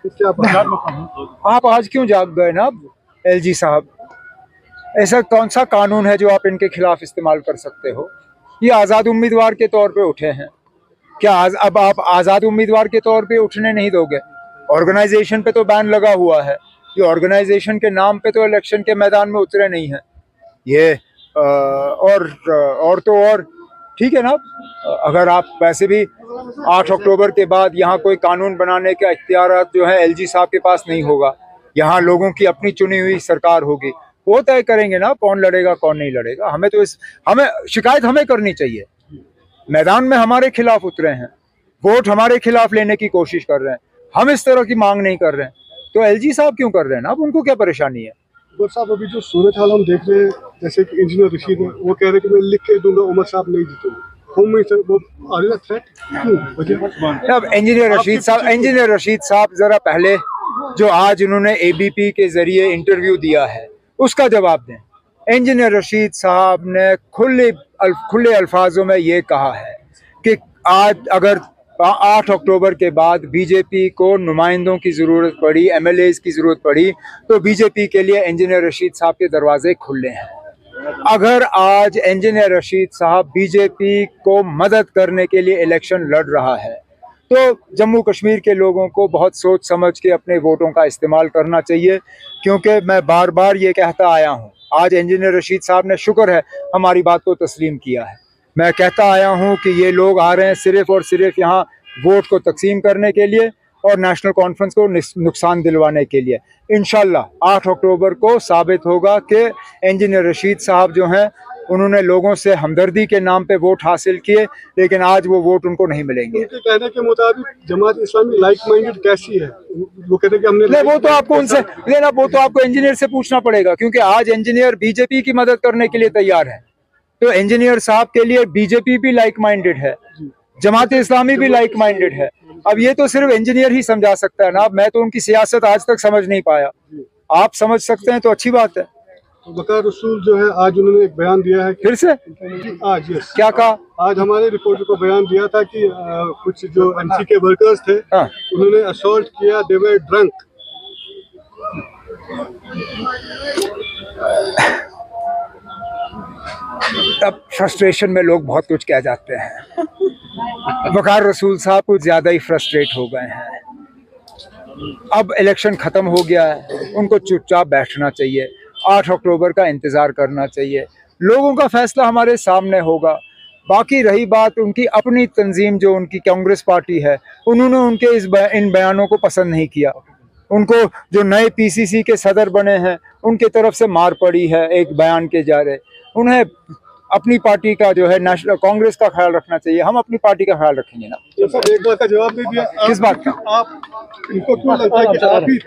आप आज क्यों जाग गए ना एलजी साहब? ऐसा कौन सा कानून है जो आप इनके खिलाफ इस्तेमाल कर सकते हो? ये आज़ाद उम्मीदवार के तौर पे उठे हैं, क्या अब आप आज़ाद उम्मीदवार के तौर पे उठने नहीं दोगे? ऑर्गेनाइजेशन पे तो बैन लगा हुआ है, ये ऑर्गेनाइजेशन के नाम पे तो इलेक्शन के मैदान में उतरे नहीं हैं ये। और तो और ठीक है ना, अगर आप वैसे भी 8 अक्टूबर के बाद यहाँ कोई कानून बनाने का इख्तियारात जो है एलजी साहब के पास नहीं होगा। यहाँ लोगों की अपनी चुनी हुई सरकार होगी, वो तय करेंगे ना कौन लड़ेगा कौन नहीं लड़ेगा। हमें शिकायत हमें करनी चाहिए। मैदान में हमारे खिलाफ उतरे हैं, वोट हमारे खिलाफ लेने की कोशिश कर रहे हैं, हम इस तरह की मांग नहीं कर रहे हैं, तो एलजी साहब क्यों कर रहे हैं ना? अब उनको क्या परेशानी है? साहब अभी जो सूरत हाल हम देख रहे हैं, जैसे कि इंजीनियर रशीद है, वो कह रहे हैं कि मैं लिख के दूंगा उमर साहब नहीं जीतेंगे। अब इंजीनियर रशीद साहब जरा पहले जो आज उन्होंने एबीपी के जरिए इंटरव्यू दिया है उसका जवाब दें। इंजीनियर रशीद साहब ने खुले अल्फाजों में ये कहा है कि आज अगर 8 अक्टूबर के बाद बीजेपी को नुमाइंदों की ज़रूरत पड़ी, एमएलएज की ज़रूरत पड़ी, तो बीजेपी के लिए इंजीनियर रशीद साहब के दरवाजे खुले हैं। अगर आज इंजीनियर रशीद साहब बीजेपी को मदद करने के लिए इलेक्शन लड़ रहा है तो जम्मू कश्मीर के लोगों को बहुत सोच समझ के अपने वोटों का इस्तेमाल करना चाहिए, क्योंकि मैं बार बार ये कहता आया हूँ। आज इंजीनियर रशीद साहब ने शुक्र है हमारी बात को तस्लीम किया है। मैं कहता आया हूँ कि ये लोग आ रहे हैं सिर्फ और सिर्फ यहाँ वोट को तकसीम करने के लिए और नेशनल कॉन्फ्रेंस को नुकसान दिलवाने के लिए। इंशाल्लाह 8 अक्टूबर को साबित होगा कि इंजीनियर रशीद साहब जो हैं उन्होंने लोगों से हमदर्दी के नाम पे वोट हासिल किए, लेकिन आज वो वोट उनको नहीं मिलेंगे। उनके कहने के मुताबिक जमात इस्लामी लाइक माइंडेड कैसी है? वो कहते हैं कि हमने वो तो आपको उनसे लेना, वो तो आपको इंजीनियर से पूछना पड़ेगा, क्योंकि आज इंजीनियर बीजेपी की मदद करने के लिए तैयार है। तो इंजीनियर साहब के लिए बीजेपी भी लाइक माइंडेड है, जमात इस्लामी भी लाइक माइंडेड है। अब ये तो सिर्फ इंजीनियर ही समझा सकता है ना, मैं तो उनकी सियासत आज तक समझ नहीं पाया। आप समझ सकते हैं तो अच्छी बात है। वकार रसूल जो है आज उन्होंने एक बयान दिया है फिर से आज क्या कहा? आज हमारे रिपोर्टर को बयान दिया था कि कुछ जो एमसी के वर्कर्स थे उन्होंने असॉल्ट किया, दे वर ड्रंक। अब फ्रस्ट्रेशन में लोग बहुत कुछ कह जाते हैं। वकार रसूल साहब कुछ ज्यादा ही फ्रस्ट्रेट हो गए हैं। अब इलेक्शन खत्म हो गया है, उनको चुपचाप बैठना चाहिए, 8 अक्टूबर का इंतज़ार करना चाहिए। लोगों का फैसला हमारे सामने होगा। बाकी रही बात उनकी अपनी तंजीम जो उनकी कांग्रेस पार्टी है, उन्होंने उनके इन बयानों को पसंद नहीं किया। उनको जो नए पीसीसी के सदर बने हैं उनके तरफ से मार पड़ी है एक बयान के जारे। उन्हें अपनी पार्टी का जो है नेशनल कांग्रेस का ख्याल रखना चाहिए। हम अपनी पार्टी का ख्याल रखेंगे ना। एक बात का जवाब नहीं दिया। किस बात का? आप इनको क्यों लगता है कि आप ही